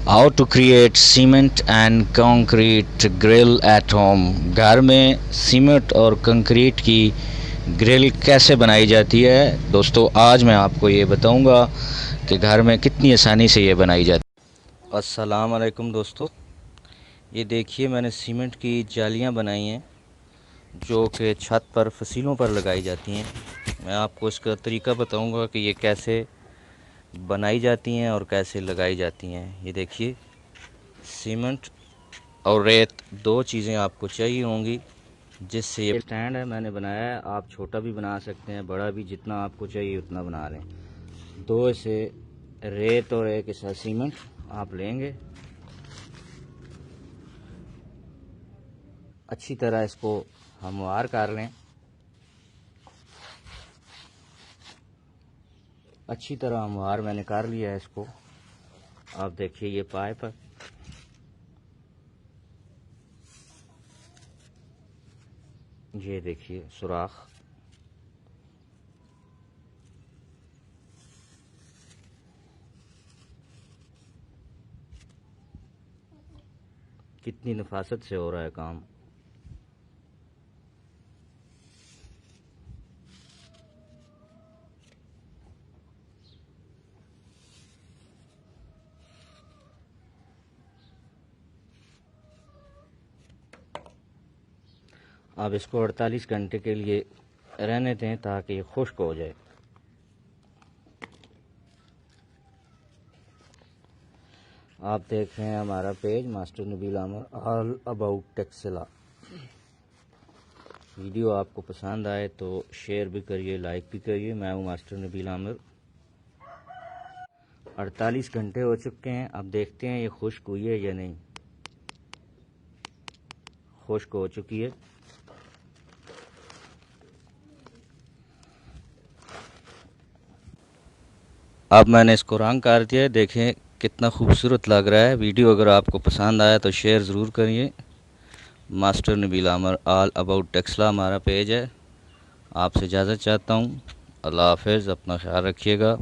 How to create cement and concrete grill at home. घर में cement और concrete की ग्रिल कैसे बनाई जाती है। दोस्तों आज मैं आपको ये बताऊंगा कि घर में कितनी आसानी से ये बनाई जाती है। अस्सलाम वालेकुम दोस्तों, ये देखिए मैंने सीमेंट की जालियां बनाई हैं जो कि छत पर फसीलों पर लगाई जाती हैं। मैं आपको इसका तरीका बताऊंगा कि ये कैसे बनाई जाती हैं और कैसे लगाई जाती हैं। ये देखिए सीमेंट और रेत दो चीज़ें आपको चाहिए होंगी जिससे ये स्टैंड है मैंने बनाया है। आप छोटा भी बना सकते हैं, बड़ा भी, जितना आपको चाहिए उतना बना लें। दो ऐसे रेत और एक ऐसा सीमेंट आप लेंगे, अच्छी तरह इसको हमवार कर लें। अच्छी तरह हमवार मैंने कर लिया है इसको। आप देखिए ये पाइप है, ये देखिए सुराख। कितनी नफासत से हो रहा है काम। आप इसको 48 घंटे के लिए रहने दें ताकि ये खुश्क हो जाए। आप देख रहे हैं हमारा page master Nabeel Aamir all about Taxila. Video आपको पसंद आए तो शेयर भी करिए, लाइक भी करिए। मैं हूँ मास्टर नबील आमिर। 48 घंटे हो चुके हैं, अब देखते हैं ये खुश्क हुई है या नहीं। खुश्क हो चुकी है। अब मैंने इसको रंग कर दिया है, देखें कितना खूबसूरत लग रहा है। वीडियो अगर आपको पसंद आया तो शेयर ज़रूर करिए। Master Nabeel Aamir all about Taxila हमारा पेज है। आपसे इजाज़त चाहता हूँ। अल्लाह हाफ़िज़, अपना ख्याल रखिएगा।